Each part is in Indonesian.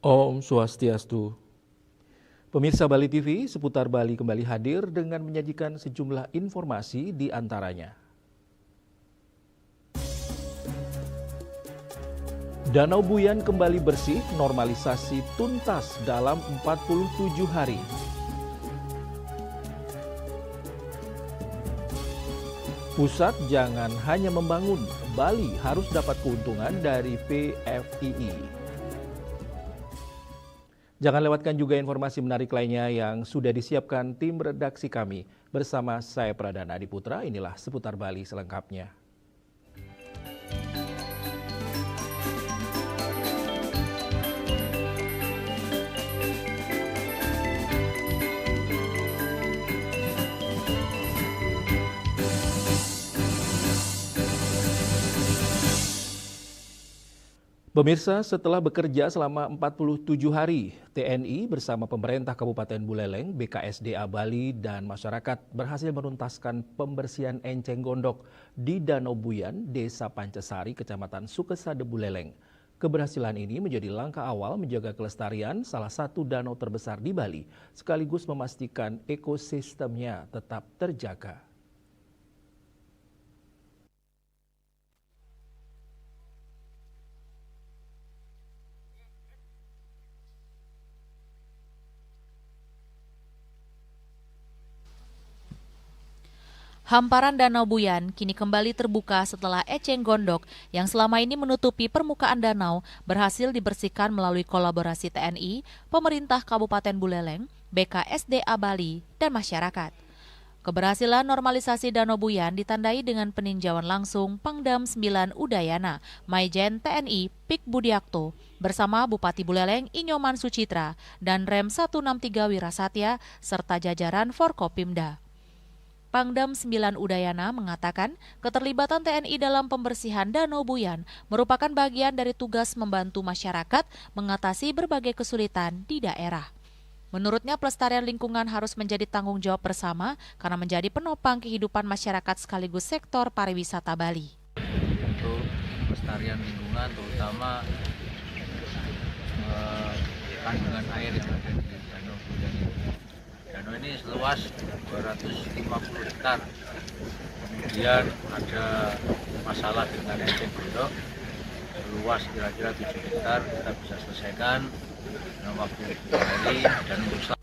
Om Swastiastu. Pemirsa Bali TV, Seputar Bali kembali hadir dengan menyajikan sejumlah informasi di antaranya. Danau Buyan kembali bersih, normalisasi tuntas dalam 47 hari. Pusat jangan hanya membangun, Bali harus dapat keuntungan dari PFII. Jangan lewatkan juga informasi menarik lainnya yang sudah disiapkan tim redaksi kami. Bersama saya Pradana Adiputra, inilah Seputar Bali selengkapnya. Pemirsa, setelah bekerja selama 47 hari, TNI bersama pemerintah Kabupaten Buleleng, BKSDA Bali, dan masyarakat berhasil menuntaskan pembersihan enceng gondok di Danau Buyan, Desa Pancasari, Kecamatan Sukesade, Buleleng. Keberhasilan ini menjadi langkah awal menjaga kelestarian salah satu danau terbesar di Bali, sekaligus memastikan ekosistemnya tetap terjaga. Hamparan Danau Buyan kini kembali terbuka setelah eceng gondok yang selama ini menutupi permukaan danau berhasil dibersihkan melalui kolaborasi TNI, pemerintah Kabupaten Buleleng, BKSDA Bali, dan masyarakat. Keberhasilan normalisasi Danau Buyan ditandai dengan peninjauan langsung Pangdam 9 Udayana, Maijen TNI Pik Budiakto, bersama Bupati Buleleng Inyoman Sucitra dan Rem 163 Wirasatya, serta jajaran Forkopimda. Pangdam 9 Udayana mengatakan keterlibatan TNI dalam pembersihan Danau Buyan merupakan bagian dari tugas membantu masyarakat mengatasi berbagai kesulitan di daerah. Menurutnya, pelestarian lingkungan harus menjadi tanggung jawab bersama karena menjadi penopang kehidupan masyarakat sekaligus sektor pariwisata Bali. Untuk pelestarian lingkungan terutama kandungan air yang ada di Danau Buyan ini. Danau ini seluas 250 hektar. Kemudian ada masalah dengan eceng gondok, luas kira-kira 7 hektar, kita bisa selesaikan dalam waktu 3 hari dan untuk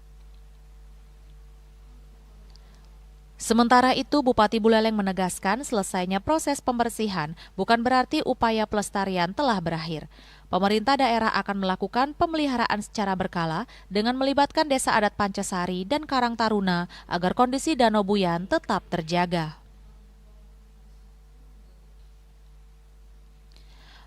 Sementara itu, Bupati Buleleng menegaskan selesainya proses pembersihan bukan berarti upaya pelestarian telah berakhir. Pemerintah daerah akan melakukan pemeliharaan secara berkala dengan melibatkan Desa Adat Pancasari dan Karang Taruna agar kondisi Danau Buyan tetap terjaga.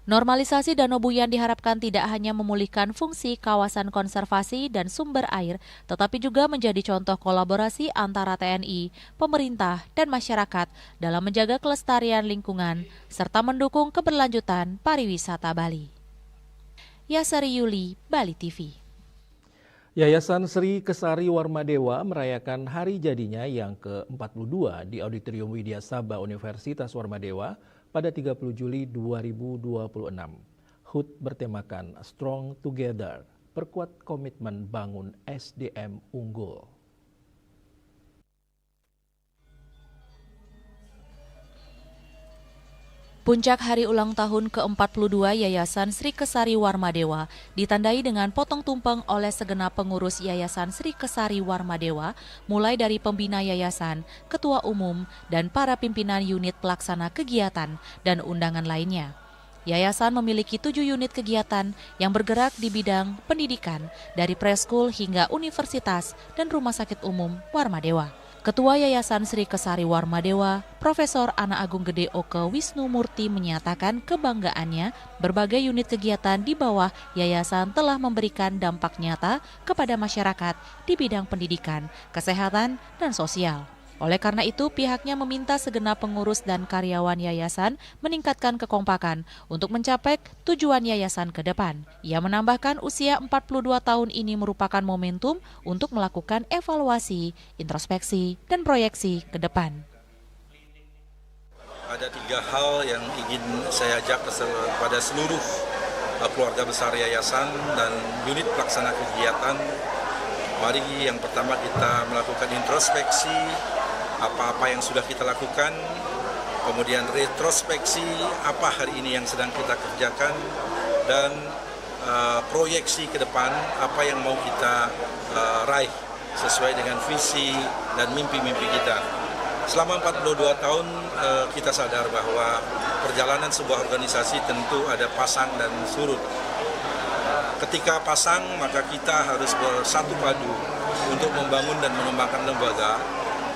Normalisasi Danau Buyan diharapkan tidak hanya memulihkan fungsi kawasan konservasi dan sumber air, tetapi juga menjadi contoh kolaborasi antara TNI, pemerintah, dan masyarakat dalam menjaga kelestarian lingkungan, serta mendukung keberlanjutan pariwisata Bali. Yasari Yuli, Bali TV. Yayasan Sri Kesari Warmadewa merayakan hari jadinya yang ke-42 di Auditorium Widya Sabha Universitas Warmadewa pada 30 Juli 2026. HUT bertemakan Strong Together, perkuat komitmen bangun SDM unggul. Puncak hari ulang tahun ke-42 Yayasan Sri Kesari Warmadewa ditandai dengan potong tumpeng oleh segenap pengurus Yayasan Sri Kesari Warmadewa, mulai dari pembina yayasan, ketua umum, dan para pimpinan unit pelaksana kegiatan dan undangan lainnya. Yayasan memiliki 7 unit kegiatan yang bergerak di bidang pendidikan, dari preschool hingga universitas dan rumah sakit umum Warmadewa. Ketua Yayasan Sri Kesari Warmadewa, Profesor Ana Agung Gede Oke Wisnu Murti menyatakan kebanggaannya berbagai unit kegiatan di bawah yayasan telah memberikan dampak nyata kepada masyarakat di bidang pendidikan, kesehatan, dan sosial. Oleh karena itu, pihaknya meminta segenap pengurus dan karyawan yayasan meningkatkan kekompakan untuk mencapai tujuan yayasan ke depan. Ia menambahkan usia 42 tahun ini merupakan momentum untuk melakukan evaluasi, introspeksi, dan proyeksi ke depan. Ada 3 hal yang ingin saya ajak kepada seluruh keluarga besar yayasan dan unit pelaksana kegiatan. Mari yang pertama kita melakukan introspeksi apa-apa yang sudah kita lakukan, kemudian retrospeksi apa hari ini yang sedang kita kerjakan, dan proyeksi ke depan apa yang mau kita raih sesuai dengan visi dan mimpi-mimpi kita. Selama 42 tahun kita sadar bahwa perjalanan sebuah organisasi tentu ada pasang dan surut. Ketika pasang maka kita harus bersatu padu untuk membangun dan mengembangkan lembaga.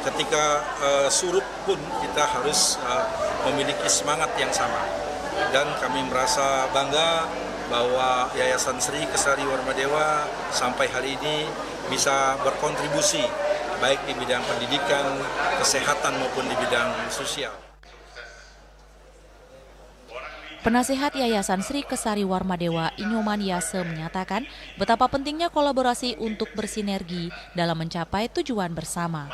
Ketika surut pun kita harus memiliki semangat yang sama. Dan kami merasa bangga bahwa Yayasan Sri Kesari Warmadewa sampai hari ini bisa berkontribusi baik di bidang pendidikan, kesehatan maupun di bidang sosial. Penasihat Yayasan Sri Kesari Warmadewa Inyoman Yase menyatakan betapa pentingnya kolaborasi untuk bersinergi dalam mencapai tujuan bersama.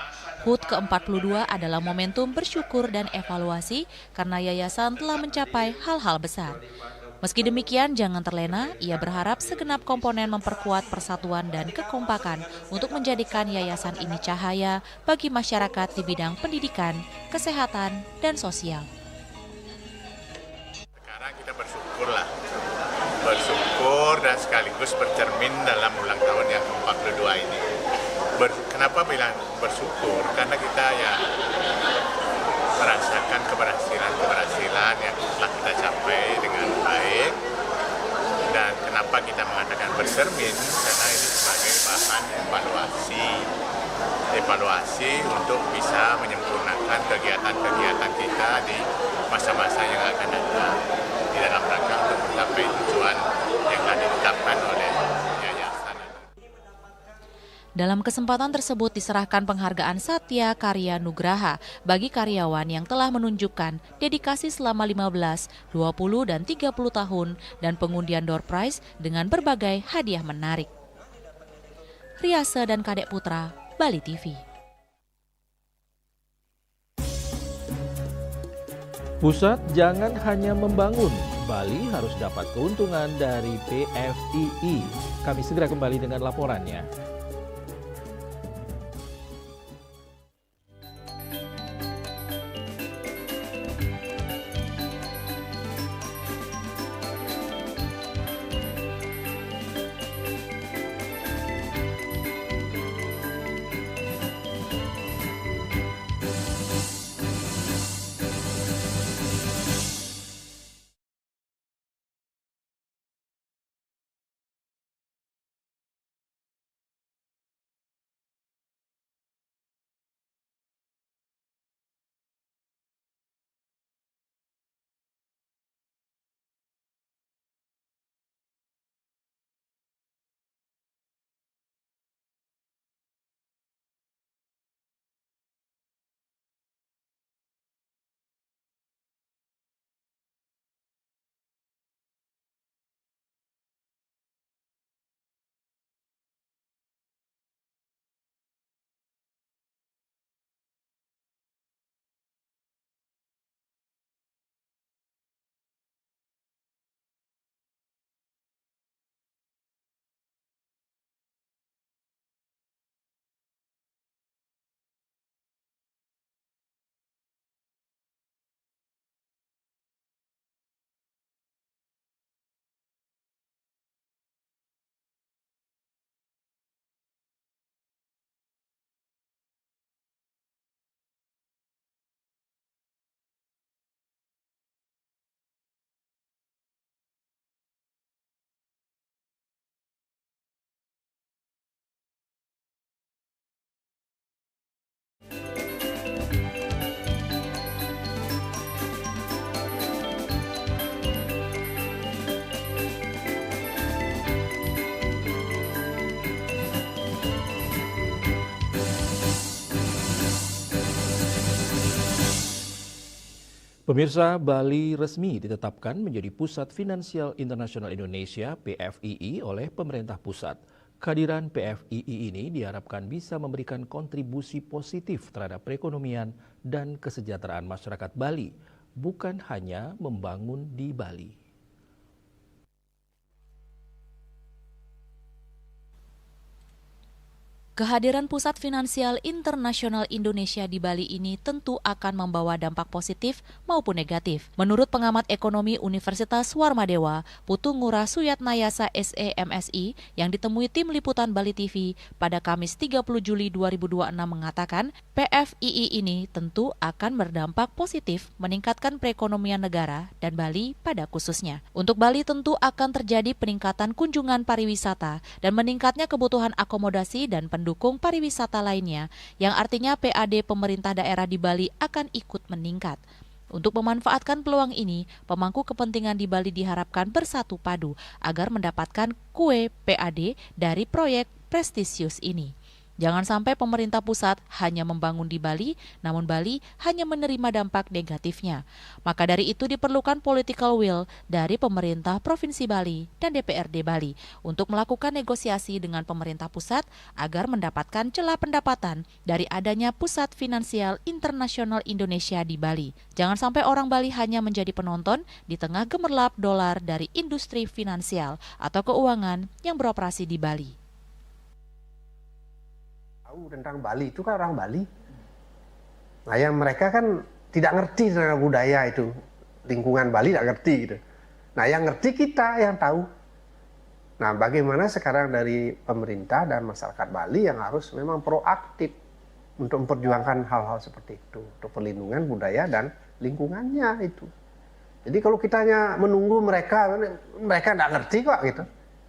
HUT ke-42 adalah momentum bersyukur dan evaluasi karena yayasan telah mencapai hal-hal besar. Meski demikian, jangan terlena, ia berharap segenap komponen memperkuat persatuan dan kekompakan untuk menjadikan yayasan ini cahaya bagi masyarakat di bidang pendidikan, kesehatan, dan sosial. Kita bersyukur dan sekaligus bercermin dalam ulang tahun yang ke-42 ini. Kenapa bilang bersyukur? Karena kita ya merasakan keberhasilan yang telah kita capai dengan baik. Dan kenapa kita mengatakan bercermin? Karena ini sebagai bahan evaluasi untuk bisa menyempurnakan kegiatan-kegiatan kita di masa-masa yang akan datang di dalam rangka untuk mencapai tujuan yang telah ditetapkan oleh yayasan. Dalam kesempatan tersebut diserahkan penghargaan Satya Karya Nugraha bagi karyawan yang telah menunjukkan dedikasi selama 15, 20, dan 30 tahun dan pengundian door prize dengan berbagai hadiah menarik. Riase dan Kadek Putra, Bali TV. Pusat jangan hanya membangun, Bali harus dapat keuntungan dari PFII. Kami segera kembali dengan laporannya. Pemirsa, Bali resmi ditetapkan menjadi Pusat Finansial Internasional Indonesia (PFII) oleh pemerintah pusat. Kehadiran PFII ini diharapkan bisa memberikan kontribusi positif terhadap perekonomian dan kesejahteraan masyarakat Bali, bukan hanya membangun di Bali. Kehadiran Pusat Finansial Internasional Indonesia di Bali ini tentu akan membawa dampak positif maupun negatif. Menurut pengamat ekonomi Universitas Warmadewa, Putu Ngurah Suyatnayasa SEMSI yang ditemui tim liputan Bali TV pada Kamis 30 Juli 2026 mengatakan, PFII ini tentu akan berdampak positif meningkatkan perekonomian negara dan Bali pada khususnya. Untuk Bali tentu akan terjadi peningkatan kunjungan pariwisata dan meningkatnya kebutuhan akomodasi dan pendukung pariwisata lainnya, yang artinya PAD pemerintah daerah di Bali akan ikut meningkat. Untuk memanfaatkan peluang ini, pemangku kepentingan di Bali diharapkan bersatu padu agar mendapatkan kue PAD dari proyek prestisius ini. Jangan sampai pemerintah pusat hanya membangun di Bali, namun Bali hanya menerima dampak negatifnya. Maka dari itu diperlukan political will dari pemerintah Provinsi Bali dan DPRD Bali untuk melakukan negosiasi dengan pemerintah pusat agar mendapatkan celah pendapatan dari adanya Pusat Finansial Internasional Indonesia di Bali. Jangan sampai orang Bali hanya menjadi penonton di tengah gemerlap dolar dari industri finansial atau keuangan yang beroperasi di Bali. Tentang Bali itu kan orang Bali. Nah, yang mereka kan tidak ngerti tentang budaya itu, lingkungan Bali tidak ngerti gitu. Nah, yang ngerti kita yang tahu. Nah, bagaimana sekarang dari pemerintah dan masyarakat Bali yang harus memang proaktif untuk memperjuangkan hal-hal seperti itu, untuk perlindungan budaya dan lingkungannya itu. Jadi kalau kita hanya menunggu mereka tidak ngerti kok gitu.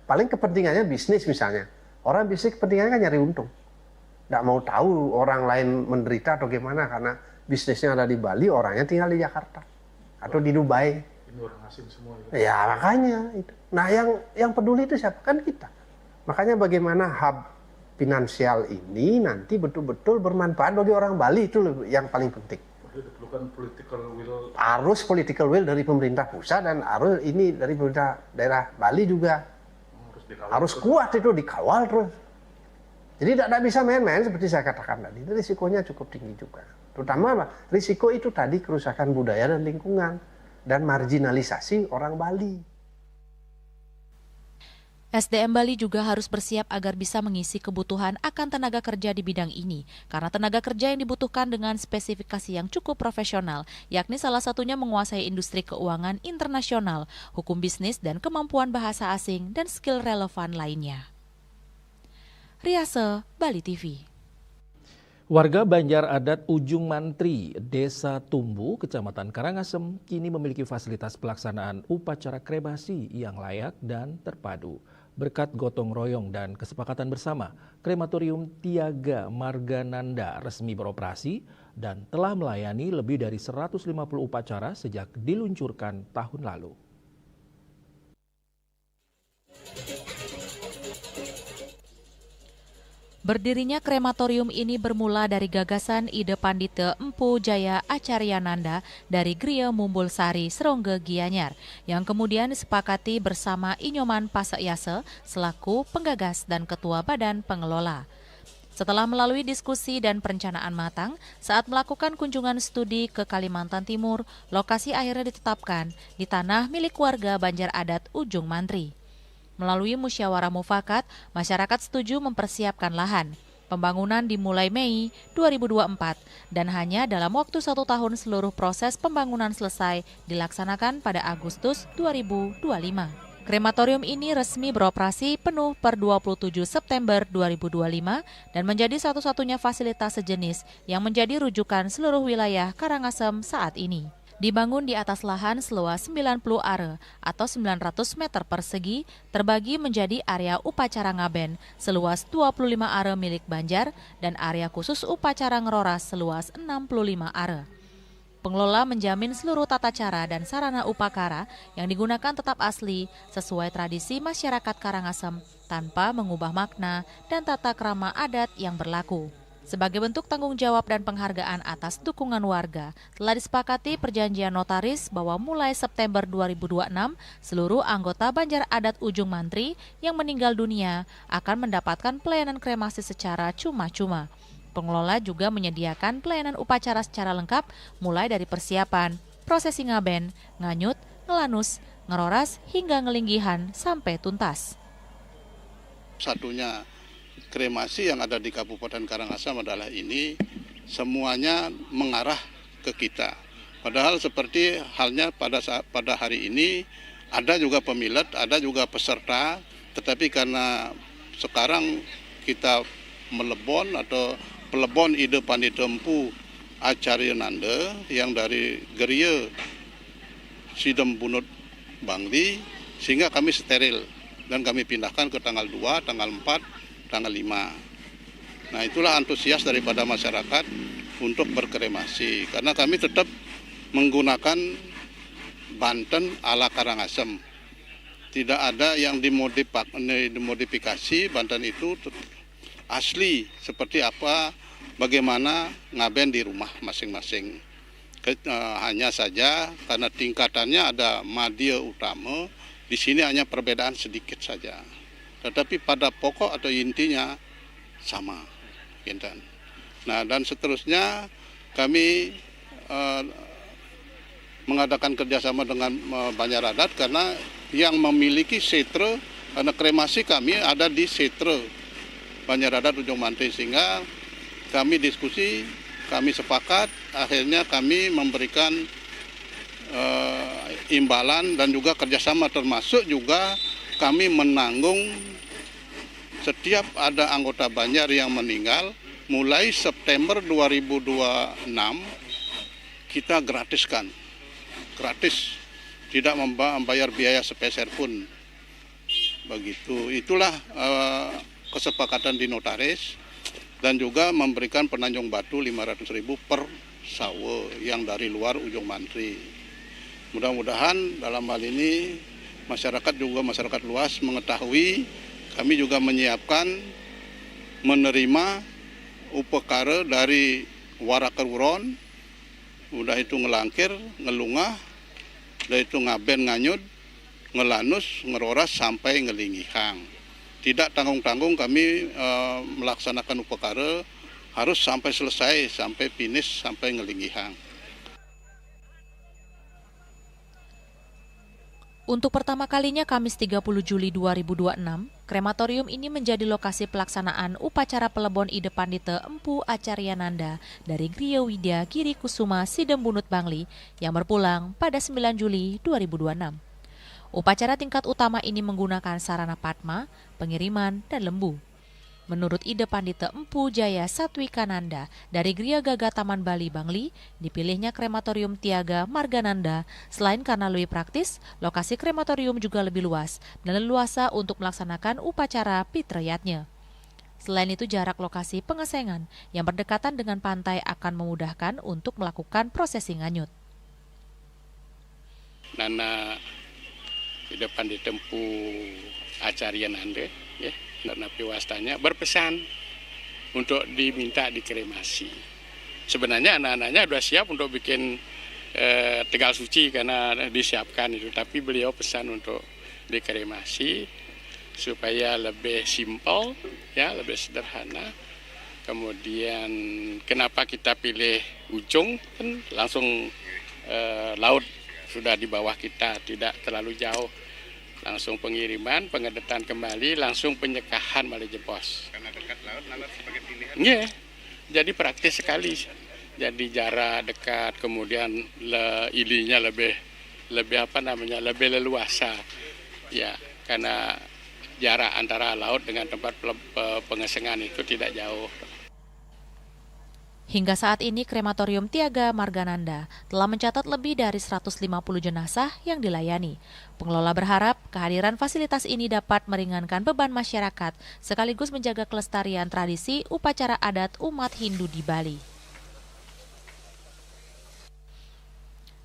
Paling kepentingannya bisnis misalnya. Orang bisnis kepentingannya kan nyari untung. Nggak mau tahu orang lain menderita atau gimana karena bisnisnya ada di Bali, orangnya tinggal di Jakarta atau di Dubai. Ini orang asing semua. Gitu. Ya makanya itu. Nah yang peduli itu siapa? Kan kita. Makanya bagaimana hub finansial ini nanti betul-betul bermanfaat bagi orang Bali, itu yang paling penting. Diperlukan political will. Harus political will dari pemerintah pusat dan harus ini dari pemerintah daerah Bali juga. Harus kuat itu, dikawal terus. Jadi tidak bisa main-main seperti saya katakan tadi, itu risikonya cukup tinggi juga. Terutama apa? Risiko itu tadi kerusakan budaya dan lingkungan dan marginalisasi orang Bali. SDM Bali juga harus bersiap agar bisa mengisi kebutuhan akan tenaga kerja di bidang ini, karena tenaga kerja yang dibutuhkan dengan spesifikasi yang cukup profesional, yakni salah satunya menguasai industri keuangan internasional, hukum bisnis dan kemampuan bahasa asing dan skill relevan lainnya. Riase, Bali TV. Warga Banjar Adat Ujung Mantri, Desa Tumbu, Kecamatan Karangasem, kini memiliki fasilitas pelaksanaan upacara kremasi yang layak dan terpadu. Berkat gotong royong dan kesepakatan bersama, Krematorium Tiaga Margananda resmi beroperasi dan telah melayani lebih dari 150 upacara sejak diluncurkan tahun lalu. Berdirinya krematorium ini bermula dari gagasan ide Pandita Empu Jaya Acaryananda dari Griya Mumbul Sari, Serongge, Gianyar, yang kemudian disepakati bersama Inyoman Pasekyase selaku penggagas dan ketua badan pengelola. Setelah melalui diskusi dan perencanaan matang, saat melakukan kunjungan studi ke Kalimantan Timur, lokasi akhirnya ditetapkan di tanah milik warga Banjar Adat Ujung Mantri. Melalui musyawarah mufakat, masyarakat setuju mempersiapkan lahan. Pembangunan dimulai Mei 2024 dan hanya dalam waktu 1 tahun seluruh proses pembangunan selesai dilaksanakan pada Agustus 2025. Krematorium ini resmi beroperasi penuh per 27 September 2025 dan menjadi satu-satunya fasilitas sejenis yang menjadi rujukan seluruh wilayah Karangasem saat ini. Dibangun di atas lahan seluas 90 are atau 900 meter persegi, terbagi menjadi area upacara ngaben seluas 25 are milik Banjar dan area khusus upacara ngeroras seluas 65 are. Pengelola menjamin seluruh tata cara dan sarana upakara yang digunakan tetap asli sesuai tradisi masyarakat Karangasem tanpa mengubah makna dan tata krama adat yang berlaku. Sebagai bentuk tanggung jawab dan penghargaan atas dukungan warga, telah disepakati perjanjian notaris bahwa mulai September 2026, seluruh anggota Banjar Adat Ujung Mantri yang meninggal dunia akan mendapatkan pelayanan kremasi secara cuma-cuma. Pengelola juga menyediakan pelayanan upacara secara lengkap, mulai dari persiapan, prosesi ngaben, nganyut, ngelanus, ngeroras, hingga ngelinggihan sampai tuntas. Satunya kremasi yang ada di Kabupaten Karangasem adalah ini semuanya mengarah ke kita. Padahal seperti halnya pada hari ini ada juga pemilet, ada juga peserta, tetapi karena sekarang kita melebon atau pelebon ide Pandita Empu Acaryananda yang dari Geria Sidem Bunut Bangli, sehingga kami steril dan kami pindahkan ke tanggal 2, tanggal 4, tanggal 5. Nah, itulah antusias daripada masyarakat untuk berkremasi karena kami tetap menggunakan Banten ala Karangasem. Tidak ada yang dimodifikasi. Banten itu asli seperti apa, bagaimana ngaben di rumah masing-masing. Hanya saja karena tingkatannya ada madya utama, di sini hanya perbedaan sedikit saja. Tetapi pada pokok atau intinya sama. Nah, dan seterusnya kami mengadakan kerjasama dengan Banjar Adat karena yang memiliki setre, karena kremasi kami ada di setre Banjar Adat Ujung Mantri, sehingga kami diskusi, kami sepakat, akhirnya kami memberikan imbalan dan juga kerjasama, termasuk juga kami menanggung setiap ada anggota Banjar yang meninggal, mulai September 2026 kita gratiskan. Gratis, tidak membayar biaya sepeser pun. Begitu, itulah kesepakatan di notaris dan juga memberikan penanjung batu 500.000 per sawa yang dari luar Ujung Mantri. Mudah-mudahan dalam hal ini masyarakat luas mengetahui kami juga menyiapkan menerima upekara dari Warakeruron, udah itu ngelangkir, ngelungah, udah itu ngaben nganyut, ngelanus, ngeroras sampai ngelingihang. Tidak tanggung-tanggung kami melaksanakan upekara harus sampai selesai, sampai finish, sampai ngelingihang. Untuk pertama kalinya Kamis 30 Juli 2026, krematorium ini menjadi lokasi pelaksanaan upacara pelebon ide Pandita Empu Acaryananda dari Griya Widya Giri Kusuma Sidem Bunut Bangli yang berpulang pada 9 Juli 2026. Upacara tingkat utama ini menggunakan sarana padma, pengiriman, dan lembu. Menurut ide Pandita Empu Jaya Satwikananda dari Griya Gaga Taman Bali Bangli, dipilihnya krematorium Tiaga Margananda selain karena lebih praktis, lokasi krematorium juga lebih luas dan leluasa untuk melaksanakan upacara pitrayatnya. Selain itu, jarak lokasi pengesengan yang berdekatan dengan pantai akan memudahkan untuk melakukan prosesi nganyut. Nana ide Pandita Empu Acaryananda, ya. Dan napi wastanya berpesan untuk diminta dikremasi. Sebenarnya anak-anaknya sudah siap untuk bikin tegal suci karena disiapkan itu, tapi beliau pesan untuk dikremasi supaya lebih simpel, ya, lebih sederhana. Kemudian kenapa kita pilih Ujung, kan langsung laut sudah di bawah kita, tidak terlalu jauh. Langsung pengiriman, pengedetan kembali, langsung penyekahan Balai Jepos. Karena dekat laut sebagai pilihan. Iya, jadi praktis sekali. Jadi jarak dekat, kemudian ilinya lebih leluasa. Ya, karena jarak antara laut dengan tempat pengesengan itu tidak jauh. Hingga saat ini, krematorium Tiaga Margananda telah mencatat lebih dari 150 jenazah yang dilayani. Pengelola berharap kehadiran fasilitas ini dapat meringankan beban masyarakat, sekaligus menjaga kelestarian tradisi upacara adat umat Hindu di Bali.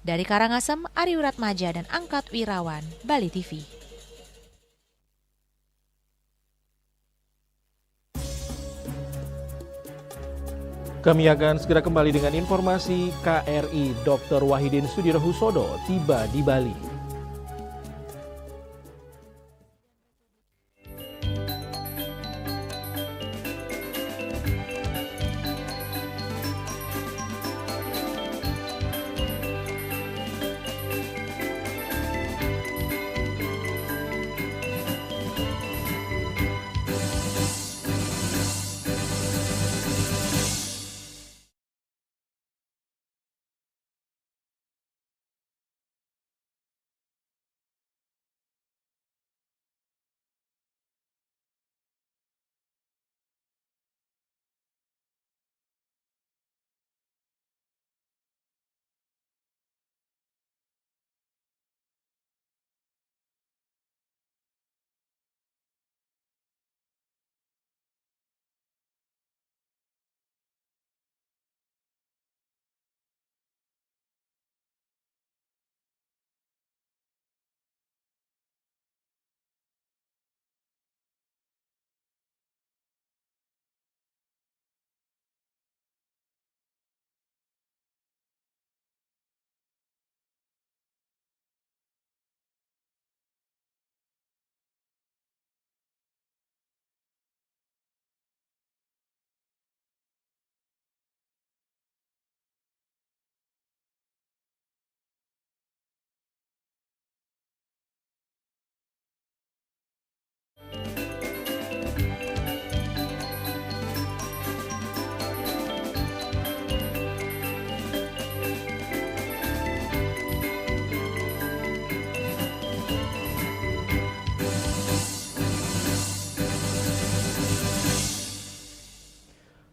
Dari Karangasem, Ari Wiratmaja dan Angkat Wirawan, Bali TV. Kami akan segera kembali dengan informasi. KRI Dr. Wahidin Sudirohusodo tiba di Bali.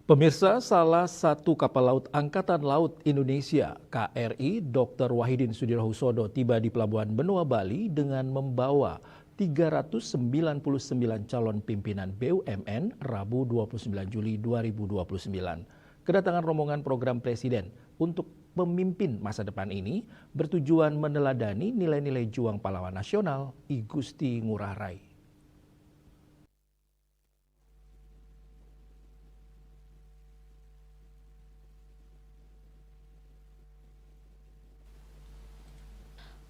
Pemirsa, salah satu kapal laut Angkatan Laut Indonesia, KRI Dr. Wahidin Sudirohusodo tiba di Pelabuhan Benoa, Bali dengan membawa 399 calon pimpinan BUMN Rabu 29 Juli 2029. Kedatangan rombongan program Presiden untuk pemimpin masa depan ini bertujuan meneladani nilai-nilai juang pahlawan nasional I Gusti Ngurah Rai.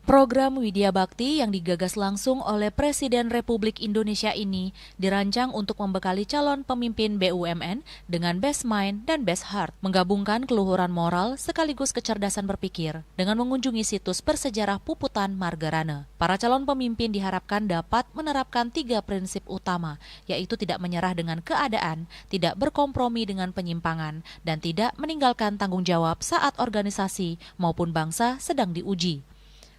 Program Widya Bakti yang digagas langsung oleh Presiden Republik Indonesia ini dirancang untuk membekali calon pemimpin BUMN dengan best mind dan best heart, menggabungkan keluhuran moral sekaligus kecerdasan berpikir dengan mengunjungi situs bersejarah Puputan Margarana. Para calon pemimpin diharapkan dapat menerapkan 3 prinsip utama, yaitu tidak menyerah dengan keadaan, tidak berkompromi dengan penyimpangan, dan tidak meninggalkan tanggung jawab saat organisasi maupun bangsa sedang diuji.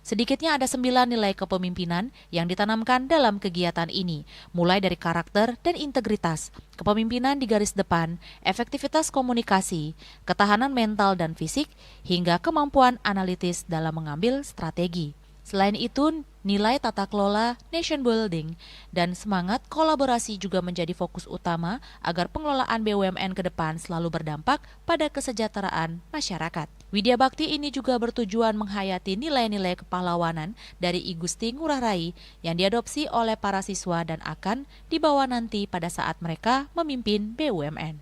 Sedikitnya ada 9 nilai kepemimpinan yang ditanamkan dalam kegiatan ini, mulai dari karakter dan integritas, kepemimpinan di garis depan, efektivitas komunikasi, ketahanan mental dan fisik, hingga kemampuan analitis dalam mengambil strategi. Selain itu, nilai tata kelola, nation building, dan semangat kolaborasi juga menjadi fokus utama agar pengelolaan BUMN ke depan selalu berdampak pada kesejahteraan masyarakat. Widya Bakti ini juga bertujuan menghayati nilai-nilai kepahlawanan dari I Gusti Ngurah Rai yang diadopsi oleh para siswa dan akan dibawa nanti pada saat mereka memimpin BUMN.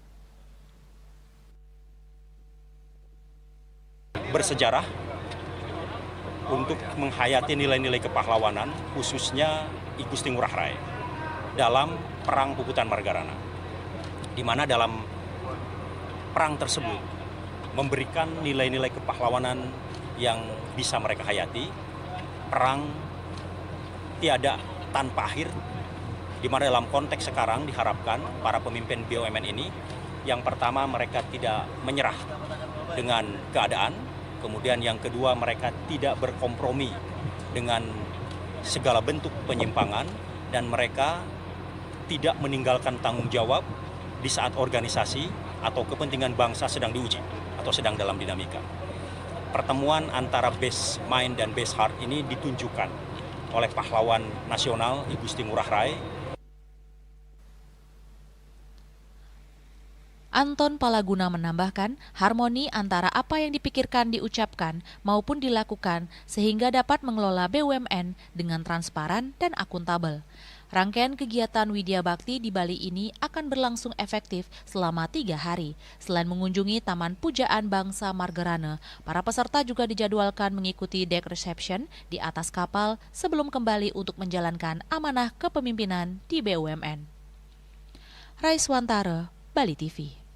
Bersejarah untuk menghayati nilai-nilai kepahlawanan, khususnya I Gusti Ngurah Rai dalam Perang Puputan Margarana, di mana dalam perang tersebut memberikan nilai-nilai kepahlawanan yang bisa mereka hayati. Perang tiada tanpa akhir, di mana dalam konteks sekarang diharapkan para pemimpin BUMN ini, yang pertama mereka tidak menyerah dengan keadaan, kemudian yang kedua mereka tidak berkompromi dengan segala bentuk penyimpangan, dan mereka tidak meninggalkan tanggung jawab di saat organisasi atau kepentingan bangsa sedang diuji atau sedang dalam dinamika. Pertemuan antara best mind dan best heart ini ditunjukkan oleh pahlawan nasional I Gusti Ngurah Rai. Anton Palaguna menambahkan, harmoni antara apa yang dipikirkan, diucapkan, maupun dilakukan sehingga dapat mengelola BUMN dengan transparan dan akuntabel. Rangkaian kegiatan Widya Bakti di Bali ini akan berlangsung efektif selama 3 hari. Selain mengunjungi Taman Pujaan Bangsa Margarana, para peserta juga dijadwalkan mengikuti deck reception di atas kapal sebelum kembali untuk menjalankan amanah kepemimpinan di BUMN. Raiswantara, Bali TV.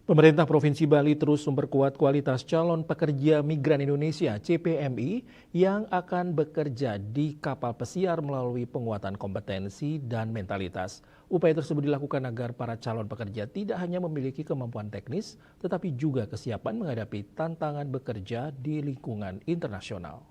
Pemerintah Provinsi Bali terus memperkuat kualitas calon pekerja migran Indonesia (CPMI) yang akan bekerja di kapal pesiar melalui penguatan kompetensi dan mentalitas. Upaya tersebut dilakukan agar para calon pekerja tidak hanya memiliki kemampuan teknis, tetapi juga kesiapan menghadapi tantangan bekerja di lingkungan internasional.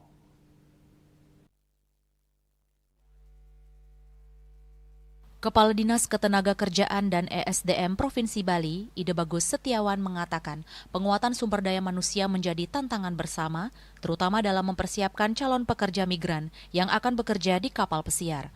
Kepala Dinas Ketenagakerjaan dan ESDM Provinsi Bali, Ide Bagus Setiawan mengatakan penguatan sumber daya manusia menjadi tantangan bersama, terutama dalam mempersiapkan calon pekerja migran yang akan bekerja di kapal pesiar.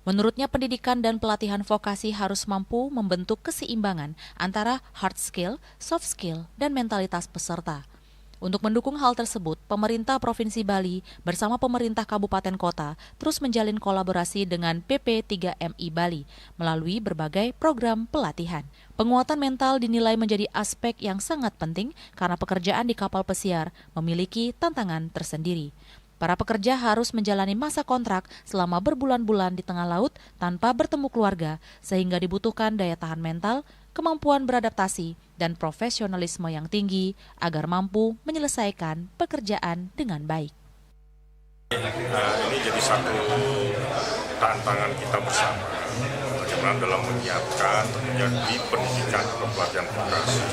Menurutnya pendidikan dan pelatihan vokasi harus mampu membentuk keseimbangan antara hard skill, soft skill, dan mentalitas peserta. Untuk mendukung hal tersebut, pemerintah Provinsi Bali bersama pemerintah kabupaten kota terus menjalin kolaborasi dengan PP3MI Bali melalui berbagai program pelatihan. Penguatan mental dinilai menjadi aspek yang sangat penting karena pekerjaan di kapal pesiar memiliki tantangan tersendiri. Para pekerja harus menjalani masa kontrak selama berbulan-bulan di tengah laut tanpa bertemu keluarga, sehingga dibutuhkan daya tahan mental, kemampuan beradaptasi, dan profesionalisme yang tinggi agar mampu menyelesaikan pekerjaan dengan baik. Ini jadi satu tantangan kita bersama, bagaimana dalam menyiapkan tentunya di pendidikan atau pelatihan vokasi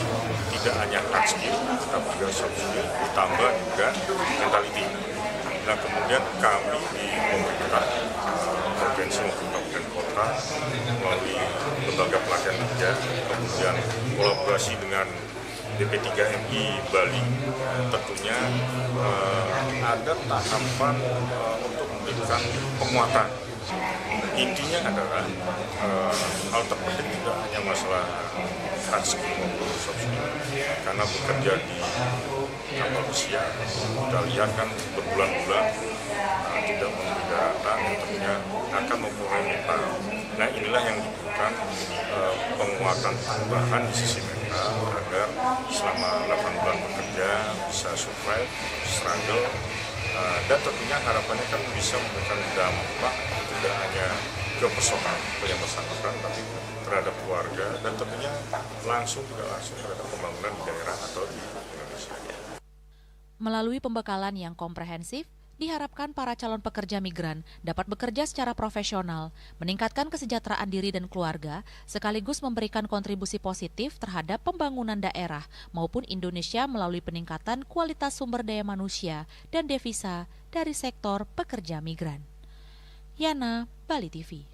tidak hanya hard skill, tetapi juga soft skill, ditambah juga mentality. Nah kemudian kami di pemerintah provinsi maupun kabupaten kota melalui lembaga pelatihan kerja, kemudian kolaborasi dengan BP3MI Bali, tentunya ada tahapan untuk memberikan penguatan. Intinya adalah hal terpenting tidak hanya masalah hard skill maupun soft skill, karena bekerja di kapal pesiar kita lihat kan berbulan-bulan tidak memenuhi daratan, yang tentunya akan mempengaruhi mental. Nah inilah yang dibutuhkan penguatan tambahan di sisi mental agar selama 8 bulan bekerja bisa survive, struggle, dan tentunya harapannya kan bisa memberikan dampak tidak hanya ke personal yang bersangkutan, tapi terhadap keluarga dan tentunya langsung terhadap pembangunan di daerah atau di Indonesia. Melalui pembekalan yang komprehensif, diharapkan para calon pekerja migran dapat bekerja secara profesional, meningkatkan kesejahteraan diri dan keluarga, sekaligus memberikan kontribusi positif terhadap pembangunan daerah maupun Indonesia melalui peningkatan kualitas sumber daya manusia dan devisa dari sektor pekerja migran. Yana, Bali TV.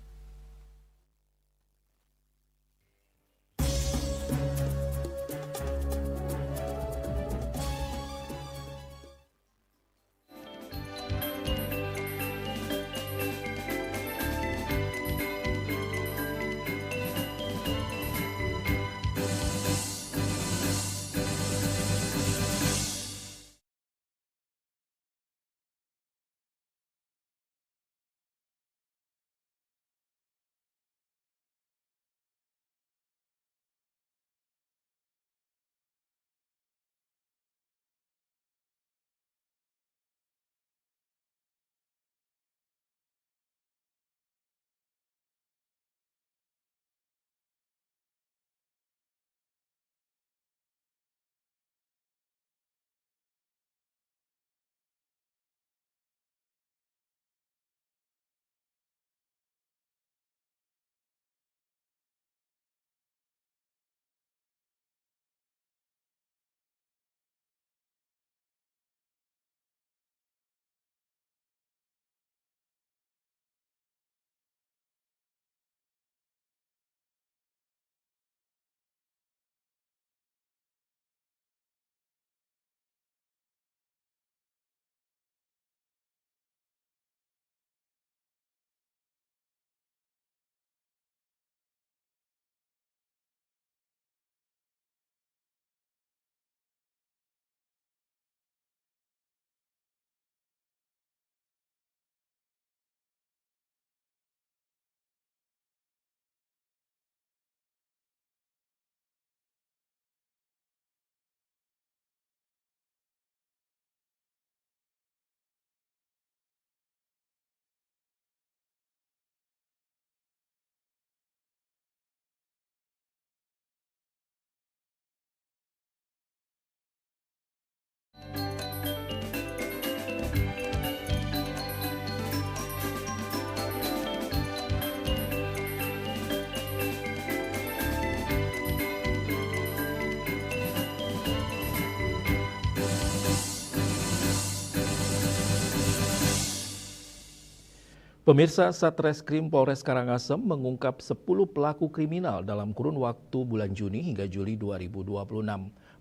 Pemirsa, Satreskrim Polres Karangasem mengungkap 10 pelaku kriminal dalam kurun waktu bulan Juni hingga Juli 2026.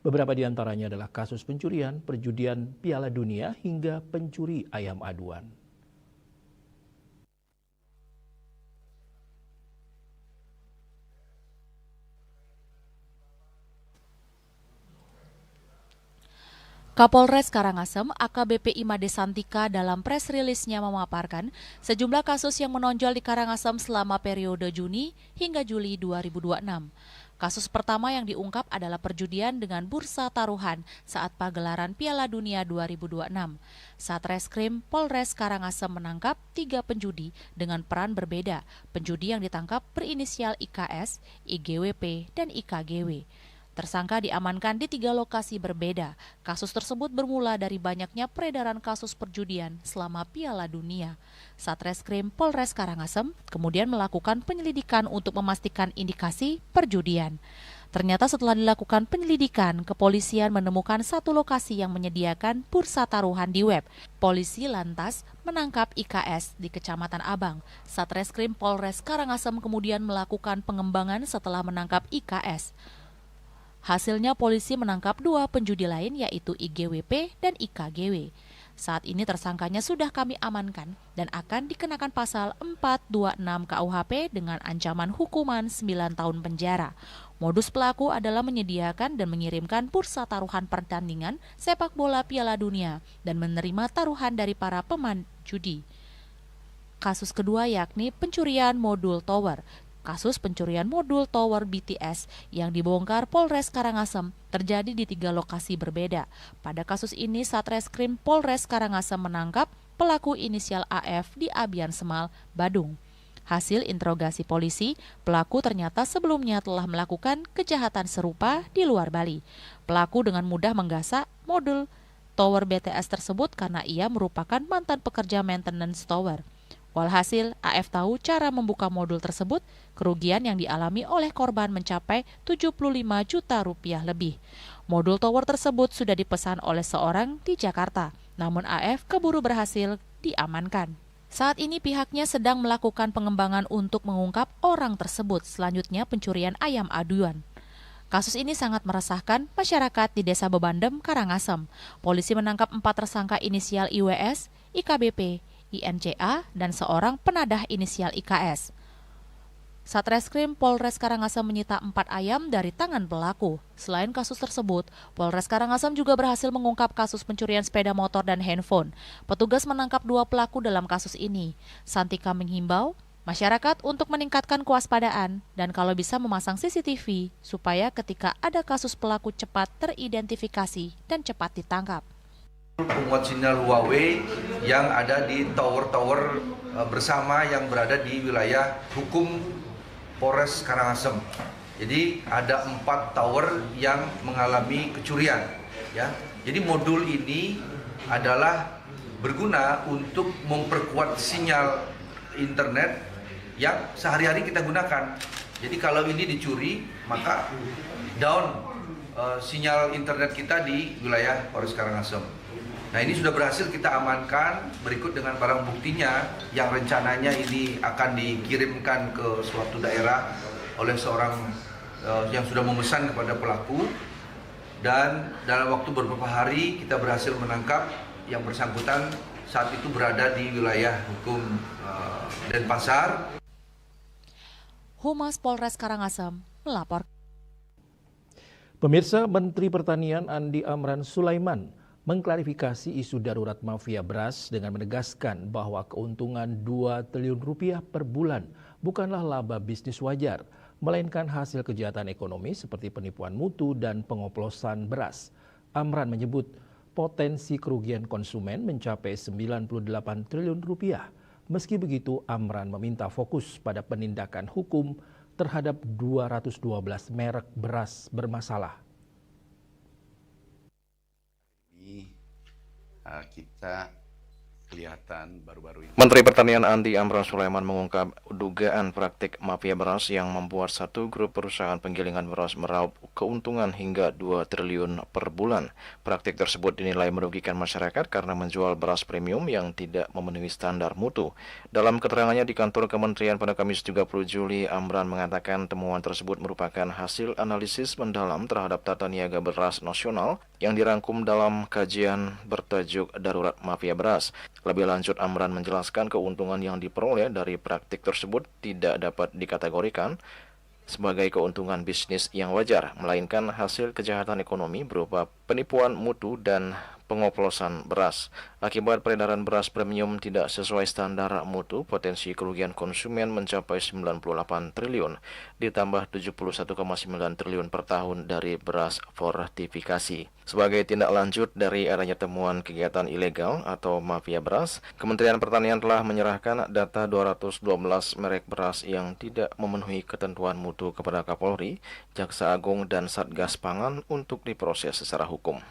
Beberapa di antaranya adalah kasus pencurian, perjudian Piala Dunia hingga pencuri ayam aduan. Kapolres Karangasem AKBP Imade Santika dalam press release-nya memaparkan sejumlah kasus yang menonjol di Karangasem selama periode Juni hingga Juli 2026. Kasus pertama yang diungkap adalah perjudian dengan bursa taruhan saat pagelaran Piala Dunia 2026. Satreskrim Polres Karangasem menangkap 3 penjudi dengan peran berbeda. Penjudi yang ditangkap berinisial IKS, IGWP, dan IKGW. Tersangka diamankan di 3 lokasi berbeda. Kasus tersebut bermula dari banyaknya peredaran kasus perjudian selama Piala Dunia. Satreskrim Polres Karangasem kemudian melakukan penyelidikan untuk memastikan indikasi perjudian. Ternyata setelah dilakukan penyelidikan, kepolisian menemukan 1 lokasi yang menyediakan bursa taruhan di web. Polisi lantas menangkap IKS di Kecamatan Abang. Satreskrim Polres Karangasem kemudian melakukan pengembangan setelah menangkap IKS. Hasilnya polisi menangkap 2 penjudi lain yaitu IGWP dan IKGW. Saat ini tersangkanya sudah kami amankan dan akan dikenakan pasal 426 KUHP dengan ancaman hukuman 9 tahun penjara. Modus pelaku adalah menyediakan dan mengirimkan bursa taruhan pertandingan sepak bola Piala Dunia dan menerima taruhan dari para pemain judi. Kasus kedua yakni pencurian modul tower. Kasus pencurian modul tower BTS yang dibongkar Polres Karangasem terjadi di 3 lokasi berbeda. Pada kasus ini, Satreskrim Polres Karangasem menangkap pelaku inisial AF di Abian Semal, Badung. Hasil interogasi polisi, pelaku ternyata sebelumnya telah melakukan kejahatan serupa di luar Bali. Pelaku dengan mudah menggasak modul tower BTS tersebut karena ia merupakan mantan pekerja maintenance tower. Walhasil, AF tahu cara membuka modul tersebut, kerugian yang dialami oleh korban mencapai 75 juta rupiah lebih. Modul tower tersebut sudah dipesan oleh seorang di Jakarta, namun AF keburu berhasil diamankan. Saat ini pihaknya sedang melakukan pengembangan untuk mengungkap orang tersebut, selanjutnya pencurian ayam aduan. Kasus ini sangat meresahkan masyarakat di Desa Bebandem, Karangasem. Polisi menangkap 4 tersangka inisial IWS, IKBP, INCA, dan seorang penadah inisial IKS. Satreskrim Polres Karangasem menyita 4 ayam dari tangan pelaku. Selain kasus tersebut, Polres Karangasem juga berhasil mengungkap kasus pencurian sepeda motor dan handphone. Petugas menangkap 2 pelaku dalam kasus ini. Santika menghimbau masyarakat untuk meningkatkan kewaspadaan dan kalau bisa memasang CCTV supaya ketika ada kasus pelaku cepat teridentifikasi dan cepat ditangkap. Penguat sinyal Huawei yang ada di tower-tower bersama yang berada di wilayah hukum Polres Karangasem. Jadi ada 4 tower yang mengalami kecurian. Ya, jadi modul ini adalah berguna untuk memperkuat sinyal internet yang sehari-hari kita gunakan. Jadi kalau ini dicuri, maka down sinyal internet kita di wilayah Polres Karangasem. Nah, ini sudah berhasil kita amankan berikut dengan barang buktinya yang rencananya ini akan dikirimkan ke suatu daerah oleh seorang yang sudah memesan kepada pelaku, dan dalam waktu beberapa hari kita berhasil menangkap yang bersangkutan saat itu berada di wilayah hukum Denpasar. Humas Polres Karangasem melapor. Pemirsa, Menteri Pertanian Andi Amran Sulaiman mengklarifikasi isu darurat mafia beras dengan menegaskan bahwa keuntungan 2 triliun rupiah per bulan bukanlah laba bisnis wajar, melainkan hasil kejahatan ekonomi seperti penipuan mutu dan pengoplosan beras. Amran menyebut potensi kerugian konsumen mencapai 98 triliun rupiah. Meski begitu, Amran meminta fokus pada penindakan hukum terhadap 212 merek beras bermasalah. Kita kelihatan baru-baru ini. Menteri Pertanian Andi Amran Sulaiman mengungkap dugaan praktik mafia beras yang membuat satu grup perusahaan penggilingan beras meraup keuntungan hingga 2 triliun per bulan. Praktik tersebut dinilai merugikan masyarakat karena menjual beras premium yang tidak memenuhi standar mutu. Dalam keterangannya di kantor Kementerian pada Kamis 30 Juli, Amran mengatakan temuan tersebut merupakan hasil analisis mendalam terhadap tata niaga beras nasional yang dirangkum dalam kajian bertajuk Darurat Mafia Beras. Lebih lanjut, Amran menjelaskan keuntungan yang diperoleh dari praktik tersebut tidak dapat dikategorikan sebagai keuntungan bisnis yang wajar, melainkan hasil kejahatan ekonomi berupa penipuan mutu dan pengoplosan beras. Akibat peredaran beras premium tidak sesuai standar mutu, potensi kerugian konsumen mencapai 98 triliun, ditambah 71,9 triliun per tahun dari beras fortifikasi. Sebagai tindak lanjut dari adanya temuan kegiatan ilegal atau mafia beras, Kementerian Pertanian telah menyerahkan data 212 merek beras yang tidak memenuhi ketentuan mutu kepada Kapolri, Jaksa Agung, dan Satgas Pangan untuk diproses secara hukum.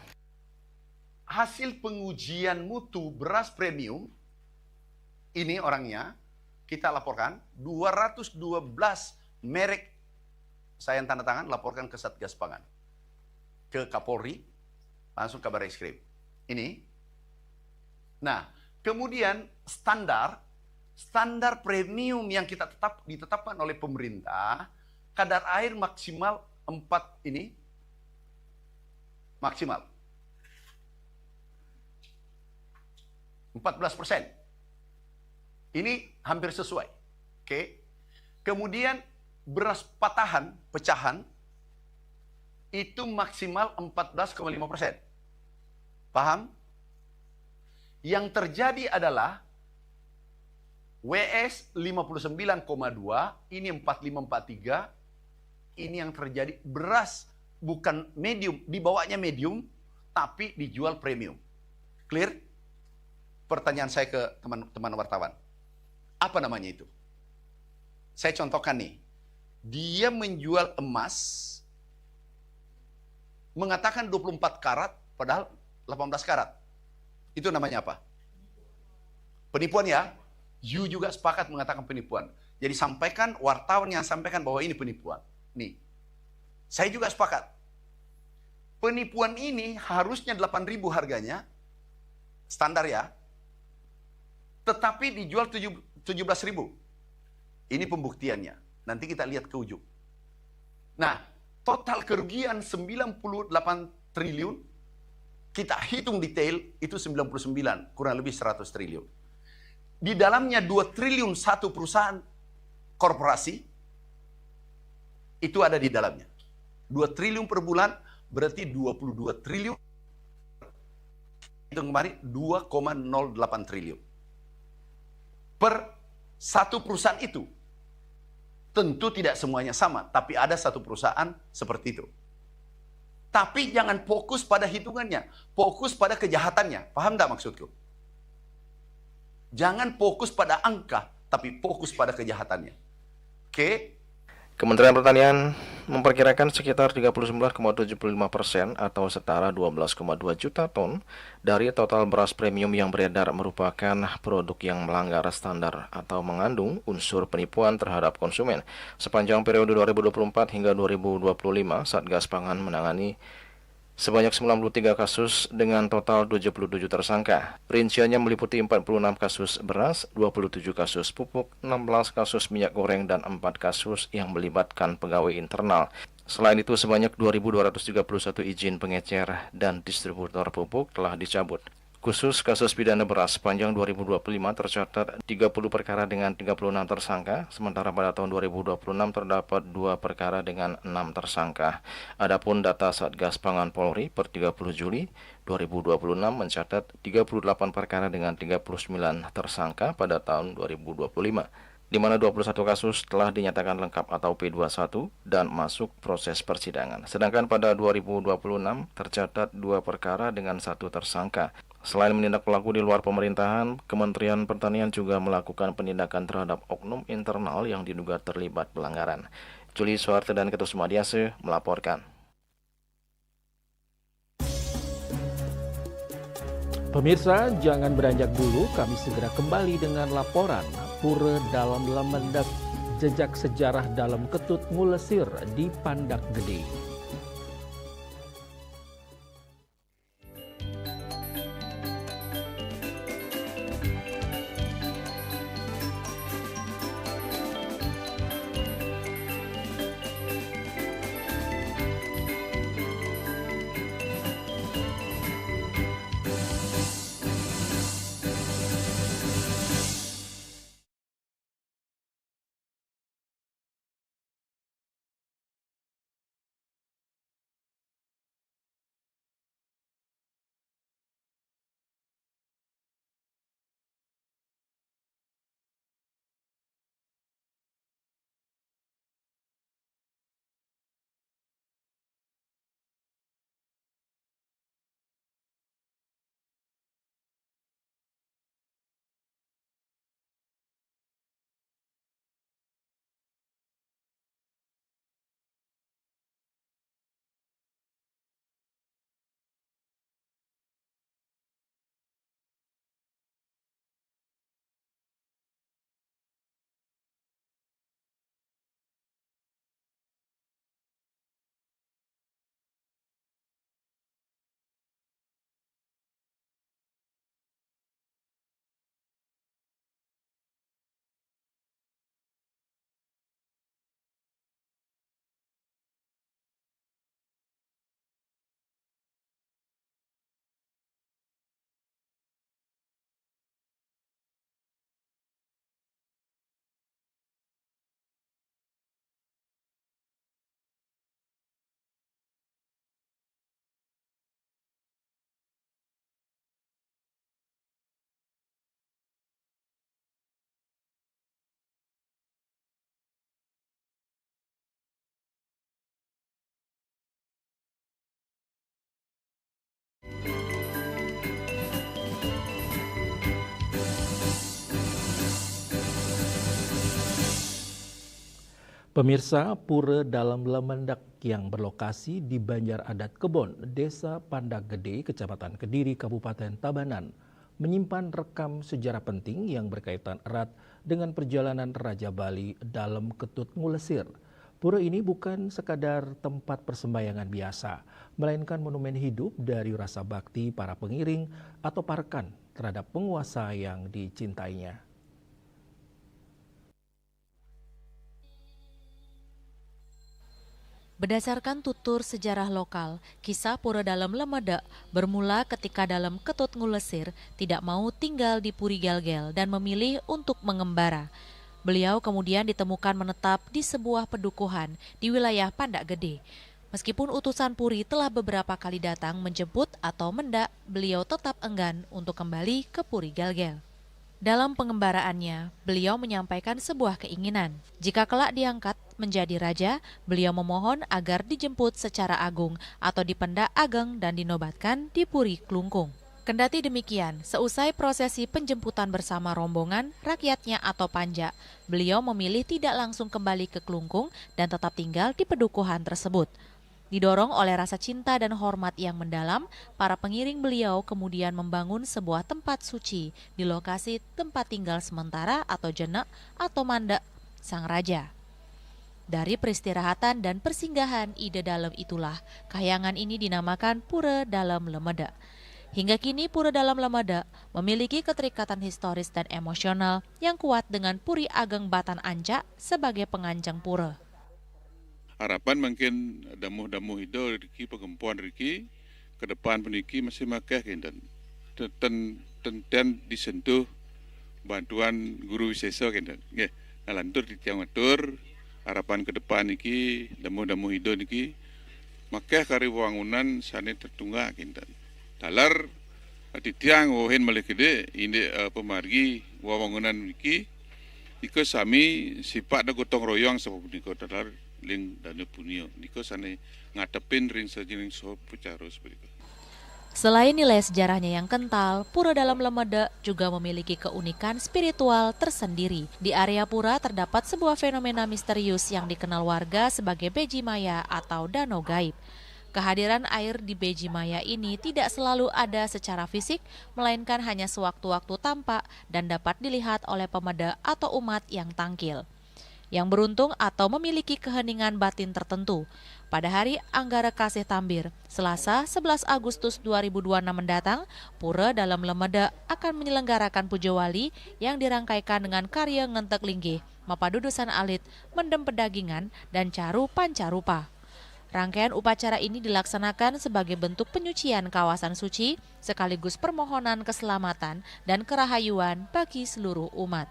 Hasil pengujian mutu beras premium, ini orangnya, kita laporkan, 212 merek, saya yang tanda tangan, laporkan ke Satgas Pangan, ke Kapolri, langsung ke Barreskrim. Ini. Nah, kemudian standar premium yang kita ditetapkan oleh pemerintah, kadar air maksimal 4 ini, maksimal 14%. Ini hampir sesuai. Oke. Kemudian beras pecahan itu maksimal 14,5%. Paham? Yang terjadi adalah WS 59,2, ini 4543. Ini yang terjadi beras bukan medium, dibawanya medium tapi dijual premium. Clear? Pertanyaan saya ke teman-teman wartawan. Apa namanya itu? Saya contohkan nih. Dia menjual emas, mengatakan 24 karat, padahal 18 karat. Itu namanya apa? Penipuan ya? You juga sepakat mengatakan penipuan. Jadi sampaikan, wartawan yang sampaikan bahwa ini penipuan. Nih, saya juga sepakat. Penipuan ini harusnya 8.000 harganya, standar ya. Tetapi dijual 17.000. Ini pembuktiannya. Nanti kita lihat ke ujung. Nah, total kerugian 98 triliun, kita hitung detail, itu 99, kurang lebih 100 triliun. Di dalamnya 2 triliun satu perusahaan korporasi, itu ada di dalamnya. 2 triliun per bulan, berarti 22 triliun. Itu kemarin 2,08 triliun. Per satu perusahaan itu. Tentu tidak semuanya sama, tapi ada satu perusahaan seperti itu. Tapi jangan fokus pada hitungannya, fokus pada kejahatannya. Paham tidak maksudku? Jangan fokus pada angka, tapi fokus pada kejahatannya. Oke? Kementerian Pertanian memperkirakan sekitar 39,75% atau setara 12,2 juta ton dari total beras premium yang beredar merupakan produk yang melanggar standar atau mengandung unsur penipuan terhadap konsumen. Sepanjang periode 2024 hingga 2025, Satgas Pangan menangani sebanyak 93 kasus dengan total 77 tersangka. Rinciannya meliputi 46 kasus beras, 27 kasus pupuk, 16 kasus minyak goreng, dan 4 kasus yang melibatkan pegawai internal. Selain itu, sebanyak 2.231 izin pengecer dan distributor pupuk telah dicabut. Khusus kasus pidana beras sepanjang 2025 tercatat 30 perkara dengan 36 tersangka, sementara pada tahun 2026 terdapat 2 perkara dengan 6 tersangka. Adapun data Satgas Pangan Polri per 30 Juli 2026 mencatat 38 perkara dengan 39 tersangka pada tahun 2025, di mana 21 kasus telah dinyatakan lengkap atau P21 dan masuk proses persidangan. Sedangkan pada 2026 tercatat 2 perkara dengan 1 tersangka. Selain menindak pelaku di luar pemerintahan, Kementerian Pertanian juga melakukan penindakan terhadap oknum internal yang diduga terlibat pelanggaran. Juli Suwarte dan Ketus Madiase melaporkan. Pemirsa, jangan beranjak dulu, kami segera kembali dengan laporan Pura dalam Lemendak, jejak sejarah dalam Ketut Ngulesir di Pandak Gede. Pemirsa, Pura dalam Lemendak yang berlokasi di Banjar Adat Kebon, Desa Pandak Gede, Kecamatan Kediri, Kabupaten Tabanan, menyimpan rekam sejarah penting yang berkaitan erat dengan perjalanan Raja Bali dalam Ketut Ngulesir. Pura ini bukan sekadar tempat persembahyangan biasa, melainkan monumen hidup dari rasa bakti para pengiring atau parekan terhadap penguasa yang dicintainya. Berdasarkan tutur sejarah lokal, kisah Pura dalam Lemedak bermula ketika dalam Ketut Ngulesir tidak mau tinggal di Puri Gelgel dan memilih untuk mengembara. Beliau kemudian ditemukan menetap di sebuah pedukuhan di wilayah Pandak Gede. Meskipun utusan Puri telah beberapa kali datang menjemput atau mendak, beliau tetap enggan untuk kembali ke Puri Gelgel. Dalam pengembaraannya, beliau menyampaikan sebuah keinginan. Jika kelak diangkat menjadi raja, beliau memohon agar dijemput secara agung atau dipendak ageng dan dinobatkan di Puri Klungkung. Kendati demikian, seusai prosesi penjemputan bersama rombongan, rakyatnya atau panja, beliau memilih tidak langsung kembali ke Klungkung dan tetap tinggal di pedukuhan tersebut. Didorong oleh rasa cinta dan hormat yang mendalam, para pengiring beliau kemudian membangun sebuah tempat suci di lokasi tempat tinggal sementara atau jenek atau mandak sang raja. Dari peristirahatan dan persinggahan ide dalam itulah, kahyangan ini dinamakan Pura dalam Lemedak. Hingga kini Pura dalam Lemedak memiliki keterikatan historis dan emosional yang kuat dengan Puri Ageng Batan Ancak sebagai pengancang pura. Harapan mungkin damuh-damuh itu riki pengempuan riki ke depan peniki masih makah kinten dan disentuh bantuan guru wisesa kinten nggih lantur ditiang atur harapan ke depan niki damuh-damuh itu niki makah kari wangunan sane tertunggak kinten dalar ditiang wohen malih gede ini pemargi wangunan niki iko sami sifat da gotong royong sebab niko dalar ling dana punio niko sane ngadepin ring sajining so pucaro seperti itu. Selain nilai sejarahnya yang kental, Pura dalam Lemedak juga memiliki keunikan spiritual tersendiri. Di area pura terdapat sebuah fenomena misterius yang dikenal warga sebagai beji maya atau danau gaib. Kehadiran air di Beji Maya ini tidak selalu ada secara fisik, melainkan hanya sewaktu-waktu tampak dan dapat dilihat oleh pemeda atau umat yang tangkil, yang beruntung atau memiliki keheningan batin tertentu. Pada hari Anggara Kasih Tambir, Selasa 11 Agustus 2026 mendatang, Pura dalam Lemeda akan menyelenggarakan Puja Wali yang dirangkaikan dengan karya Ngentek Linggih, Mapadudusan Alit, Mendem Pedagingan, dan Caru Pancarupa. Rangkaian upacara ini dilaksanakan sebagai bentuk penyucian kawasan suci sekaligus permohonan keselamatan dan kerahayuan bagi seluruh umat.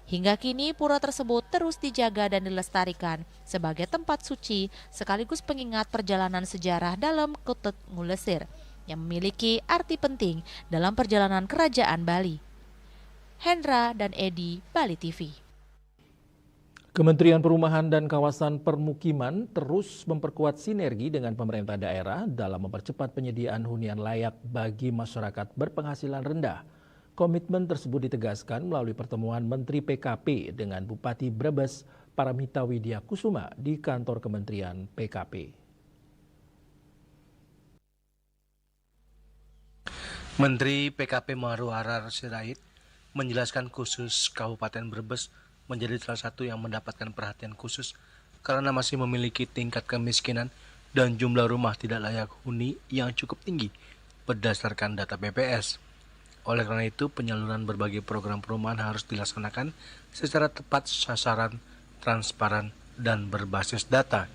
Hingga kini pura tersebut terus dijaga dan dilestarikan sebagai tempat suci sekaligus pengingat perjalanan sejarah dalam Kutut Ngulesir yang memiliki arti penting dalam perjalanan kerajaan Bali. Hendra dan Edi, Bali TV. Kementerian Perumahan dan Kawasan Permukiman terus memperkuat sinergi dengan pemerintah daerah dalam mempercepat penyediaan hunian layak bagi masyarakat berpenghasilan rendah. Komitmen tersebut ditegaskan melalui pertemuan Menteri PKP dengan Bupati Brebes Paramita Widya Kusuma di kantor Kementerian PKP. Menteri PKP Marwarar Sirait menjelaskan khusus Kabupaten Brebes menjadi salah satu yang mendapatkan perhatian khusus karena masih memiliki tingkat kemiskinan dan jumlah rumah tidak layak huni yang cukup tinggi berdasarkan data BPS. Oleh karena itu, penyaluran berbagai program perumahan harus dilaksanakan secara tepat sasaran, transparan, dan berbasis data.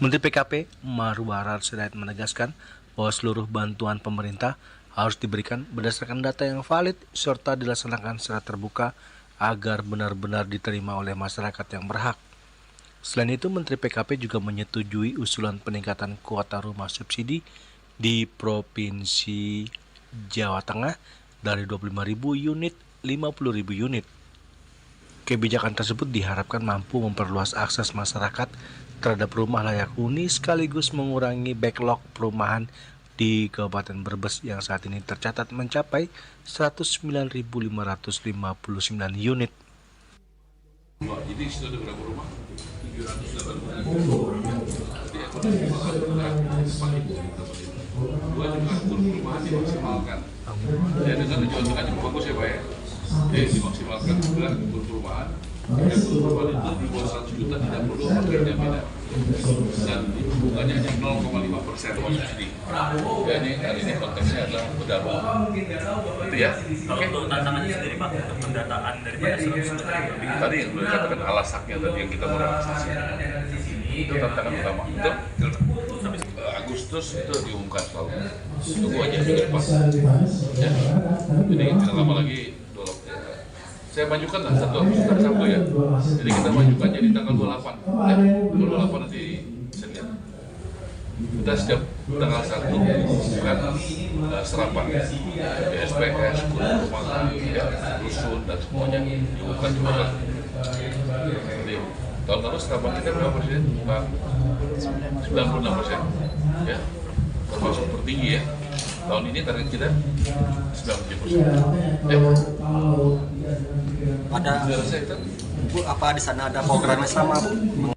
Menteri PKP Marwarar Sirait menegaskan bahwa seluruh bantuan pemerintah harus diberikan berdasarkan data yang valid serta dilaksanakan secara terbuka agar benar-benar diterima oleh masyarakat yang berhak. Selain itu, Menteri PKP juga menyetujui usulan peningkatan kuota rumah subsidi di Provinsi Jawa Tengah dari 25.000 unit 50.000 unit. Kebijakan tersebut diharapkan mampu memperluas akses masyarakat terhadap rumah layak huni sekaligus mengurangi backlog perumahan di Kabupaten Brebes yang saat ini tercatat mencapai 109.559 unit. Jadi sudah ada berapa rumah? 780. Dua juga perumahan dimaksimalkan. Ya dengan Jawa Tengah juga bagus ya Pak ya. Dimaksimalkan juga perumahan. Yang perumahan itu di bawah 100 juta tidak perlu apartemen beda. Dan bunganya hanya 0,5% subsidi. Jadi kali ini konteksnya adalah berdampak. Itu ya. Oke. Untuk tantangannya sendiri Pak, untuk pendataan daripada 100 juta tadi yang sudah dikatakan alasaknya tadi yang kita merealisasi. Itu tantangan utama. Betul? Agustus itu diumumkan selalu. Tunggu aja minggu depan. Ya. Jadi tidak lama lagi saya majukan lah 1 Agustus hari Sabtu ya. Jadi kita majukan jadi tanggal 28. Ya. 28 nanti Senin. Kita setiap tanggal 1 bukan serapan PSPS, perumahan, ya, rusun dan semuanya diumumkan juga lah. Jadi tahun lalu serapan kita berapa persen? 96%. Ya, termasuk tertinggi ya. Tahun ini target kita 97%. Ya. Ada Bu, apa di sana ada program sama Bu?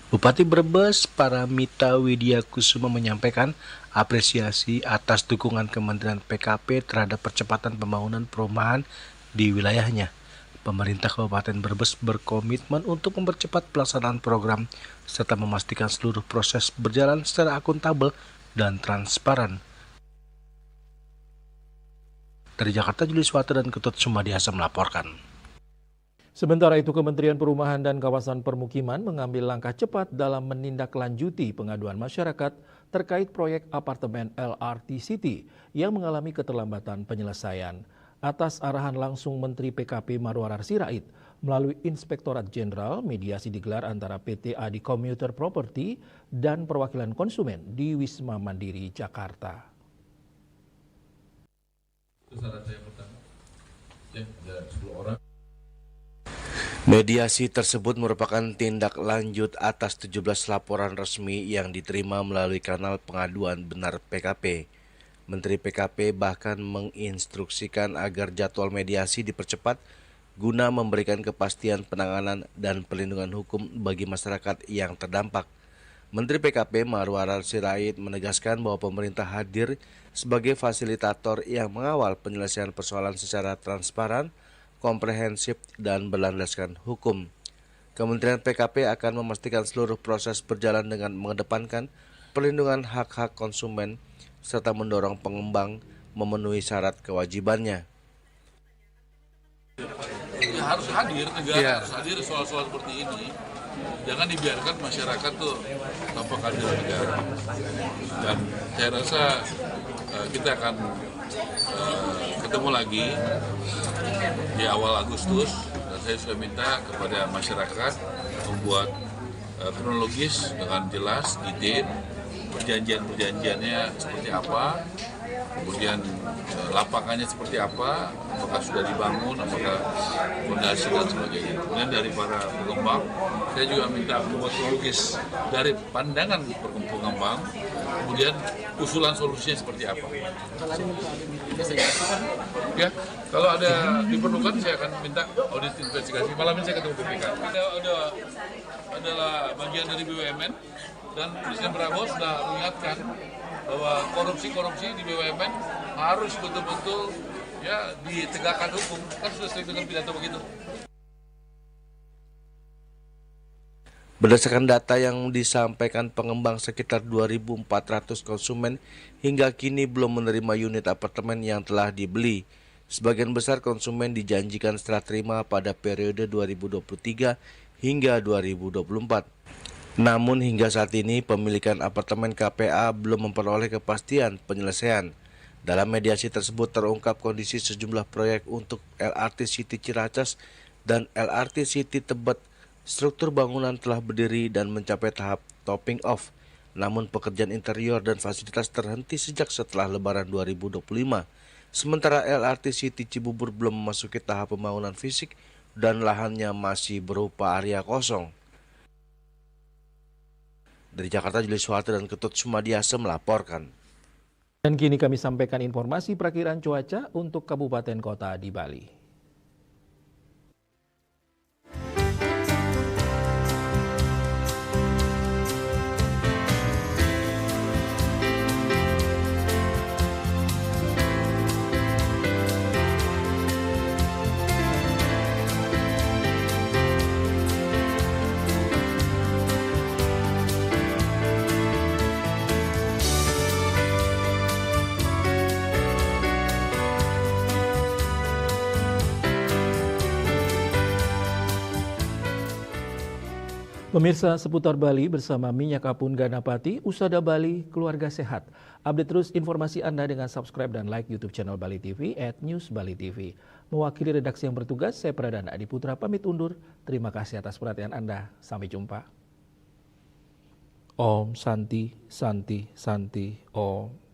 Bupati Brebes Paramita Widya Kusuma menyampaikan apresiasi atas dukungan Kementerian PKP terhadap percepatan pembangunan perumahan di wilayahnya. Pemerintah Kabupaten Brebes berkomitmen untuk mempercepat pelaksanaan program serta memastikan seluruh proses berjalan secara akuntabel dan transparan. Dari Jakarta, Julius Wata dan Ketut Sumadiasa melaporkan. Sementara itu, Kementerian Perumahan dan Kawasan Permukiman mengambil langkah cepat dalam menindaklanjuti pengaduan masyarakat terkait proyek apartemen LRT City yang mengalami keterlambatan penyelesaian. Atas arahan langsung Menteri PKP Marwarar Sirait, melalui Inspektorat Jenderal, mediasi digelar antara PT Adi Commuter Property dan perwakilan konsumen di Wisma Mandiri, Jakarta. Mediasi tersebut merupakan tindak lanjut atas 17 laporan resmi yang diterima melalui kanal pengaduan benar PKP. Menteri PKP bahkan menginstruksikan agar jadwal mediasi dipercepat guna memberikan kepastian penanganan dan perlindungan hukum bagi masyarakat yang terdampak. Menteri PKP Marwarar Sirait menegaskan bahwa pemerintah hadir sebagai fasilitator yang mengawal penyelesaian persoalan secara transparan, komprehensif, dan berlandaskan hukum. Kementerian PKP akan memastikan seluruh proses berjalan dengan mengedepankan perlindungan hak-hak konsumen serta mendorong pengembang memenuhi syarat kewajibannya. Ya, harus hadir, negara harus hadir soal-soal seperti ini. Jangan dibiarkan masyarakat tuh tanpa kehadiran negara. Dan saya rasa kita akan ketemu lagi di awal Agustus. Dan saya sudah minta kepada masyarakat membuat kronologis dengan jelas, detail, perjanjiannya seperti apa, kemudian lapangannya seperti apa, apakah sudah dibangun, apakah fondasi dan sebagainya. Kemudian dari para pengembang, saya juga minta membuat kronologis dari pandangan pengembang, kemudian usulan solusinya seperti apa. Ya, kalau ada diperlukan saya akan minta audit investigasi. Malam ini saya ketemu BPK. Adalah bagian dari BUMN dan Presiden Prabowo sudah mengingatkan bahwa korupsi di BUMN harus betul-betul ya ditegakkan hukum. Kan sudah sering dengar pidato begitu. Berdasarkan data yang disampaikan pengembang, sekitar 2.400 konsumen hingga kini belum menerima unit apartemen yang telah dibeli. Sebagian besar konsumen dijanjikan setelah terima pada periode 2023 hingga 2024. Namun hingga saat ini pemilikan apartemen KPA belum memperoleh kepastian penyelesaian. Dalam mediasi tersebut terungkap kondisi sejumlah proyek untuk LRT City Ciracas dan LRT City Tebet. Struktur bangunan telah berdiri dan mencapai tahap topping off. Namun pekerjaan interior dan fasilitas terhenti sejak setelah Lebaran 2025. Sementara LRT City Cibubur belum memasuki tahap pembangunan fisik dan lahannya masih berupa area kosong. Dari Jakarta, Julius Suharto dan Ketut Sumadiasa melaporkan. Dan kini kami sampaikan informasi perakiran cuaca untuk kabupaten kota di Bali. Pemirsa, seputar Bali bersama Minyak Apun Ganapati, Usada Bali, keluarga sehat. Update terus informasi Anda dengan subscribe dan like YouTube channel Bali TV @newsbalitv. Mewakili redaksi yang bertugas, saya Pradana Adi Putra pamit undur. Terima kasih atas perhatian Anda. Sampai jumpa. Om Santi, Santi, Santi, Om.